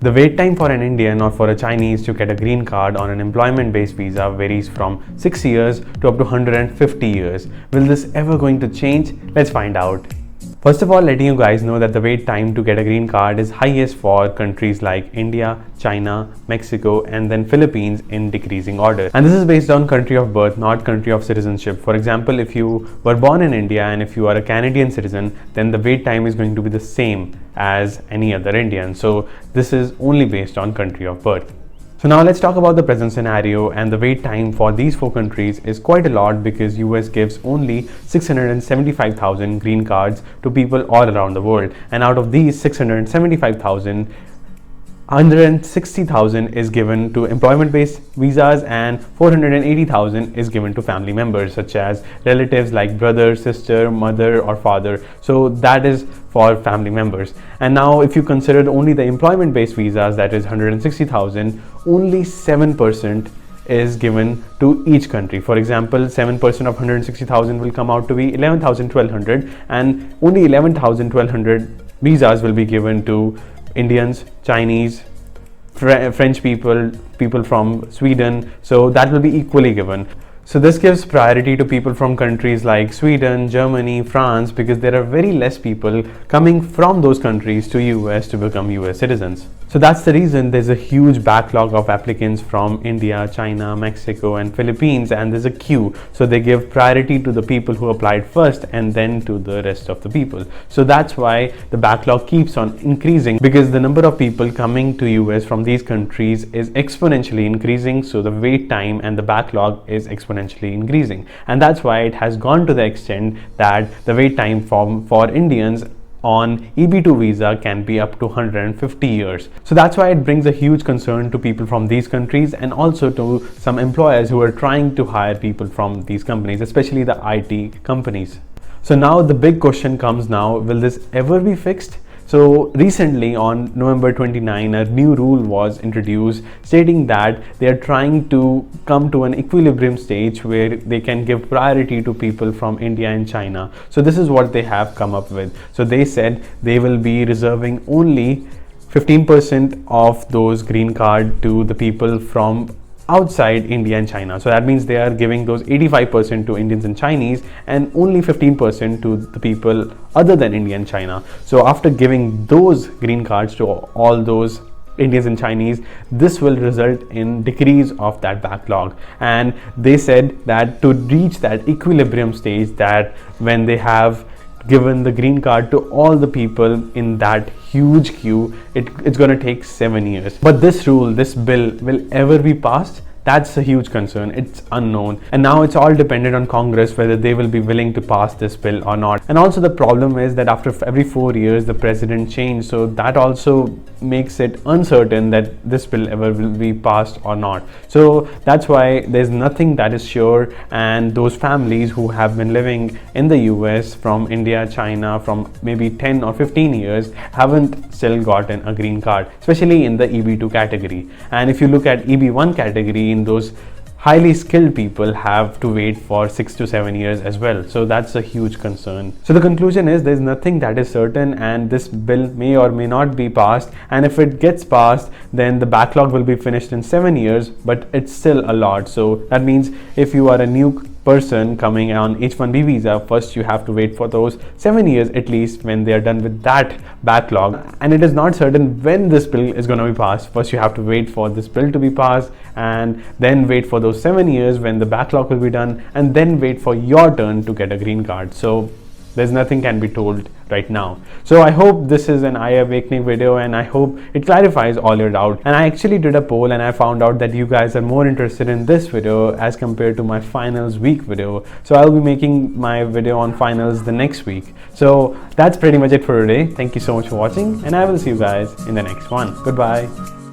The wait time for an Indian or for a Chinese to get a green card on an employment-based visa varies from 6 years to up to 150 years. Will this ever going to change? Let's find out. First of all, letting you guys know that the wait time to get a green card is highest for countries like India, China, Mexico, and then Philippines in decreasing order. And this is based on country of birth, not country of citizenship. For example, if you were born in India and if you are a Canadian citizen, then the wait time is going to be the same as any other Indian. So this is only based on country of birth. So now let's talk about the present scenario, and the wait time for these 4 countries is quite a lot because US gives only 675,000 green cards to people all around the world, and out of these 675,000, 160,000 is given to employment-based visas and 480,000 is given to family members such as relatives like brother, sister, mother or father. So that is for family members. And now if you consider only the employment-based visas, that is 160,000, only 7% is given to each country. For example, 7% of 160,000 will come out to be 11,1200, and only 11,1200 visas will be given to Indians, Chinese, French people from Sweden, so that will be equally given. So this gives priority to people from countries like Sweden, Germany, France, because there are very less people coming from those countries to US to become US citizens. So that's the reason there's a huge backlog of applicants from India, China, Mexico and Philippines, and there's a queue. So they give priority to the people who applied first and then to the rest of the people. So that's why the backlog keeps on increasing, because the number of people coming to US from these countries is exponentially increasing. So the wait time and the backlog is exponentially increasing, and that's why it has gone to the extent that the wait time for Indians on EB2 visa can be up to 150 years. So that's why it brings a huge concern to people from these countries and also to some employers who are trying to hire people from these companies, especially the IT companies. So now the big question comes now, will this ever be fixed? So recently on November 29, a new rule was introduced stating that they are trying to come to an equilibrium stage where they can give priority to people from India and China. So this is what they have come up with. So they said they will be reserving only 15% of those green card to the people from outside India and China. So that means they are giving those 85% to Indians and Chinese and only 15% to the people other than India and China. So after giving those green cards to all those Indians and Chinese, this will result in decrease of that backlog. And they said that to reach that equilibrium stage, that when they have given the green card to all the people in that huge queue, it's going to take 7 years. But this rule, this bill will ever be passed? That's a huge concern. It's unknown, and now it's all dependent on Congress whether they will be willing to pass this bill or not. And also the problem is that after every 4 years the president changed, so that also makes it uncertain that this bill ever will be passed or not. So that's why there's nothing that is sure, and those families who have been living in the US from India, China from maybe 10 or 15 years haven't still gotten a green card, especially in the EB2 category. And if you look at EB1 category, those highly skilled people have to wait for 6 to 7 years as well. So that's a huge concern. So the conclusion is there's nothing that is certain, and this bill may or may not be passed. And if it gets passed, then the backlog will be finished in 7 years, but it's still a lot. So that means if you are a new person coming on H1B visa, first you have to wait for those 7 years at least when they are done with that backlog. And it is not certain when this bill is going to be passed. First you have to wait for this bill to be passed, and then wait for those 7 years when the backlog will be done, and then wait for your turn to get a green card. So there's nothing can be told right now. So I hope this is an eye-awakening video, and I hope it clarifies all your doubts. And I actually did a poll and I found out that you guys are more interested in this video as compared to my finals week video. So I'll be making my video on finals the next week. So that's pretty much it for today. Thank you so much for watching, and I will see you guys in the next one. Goodbye.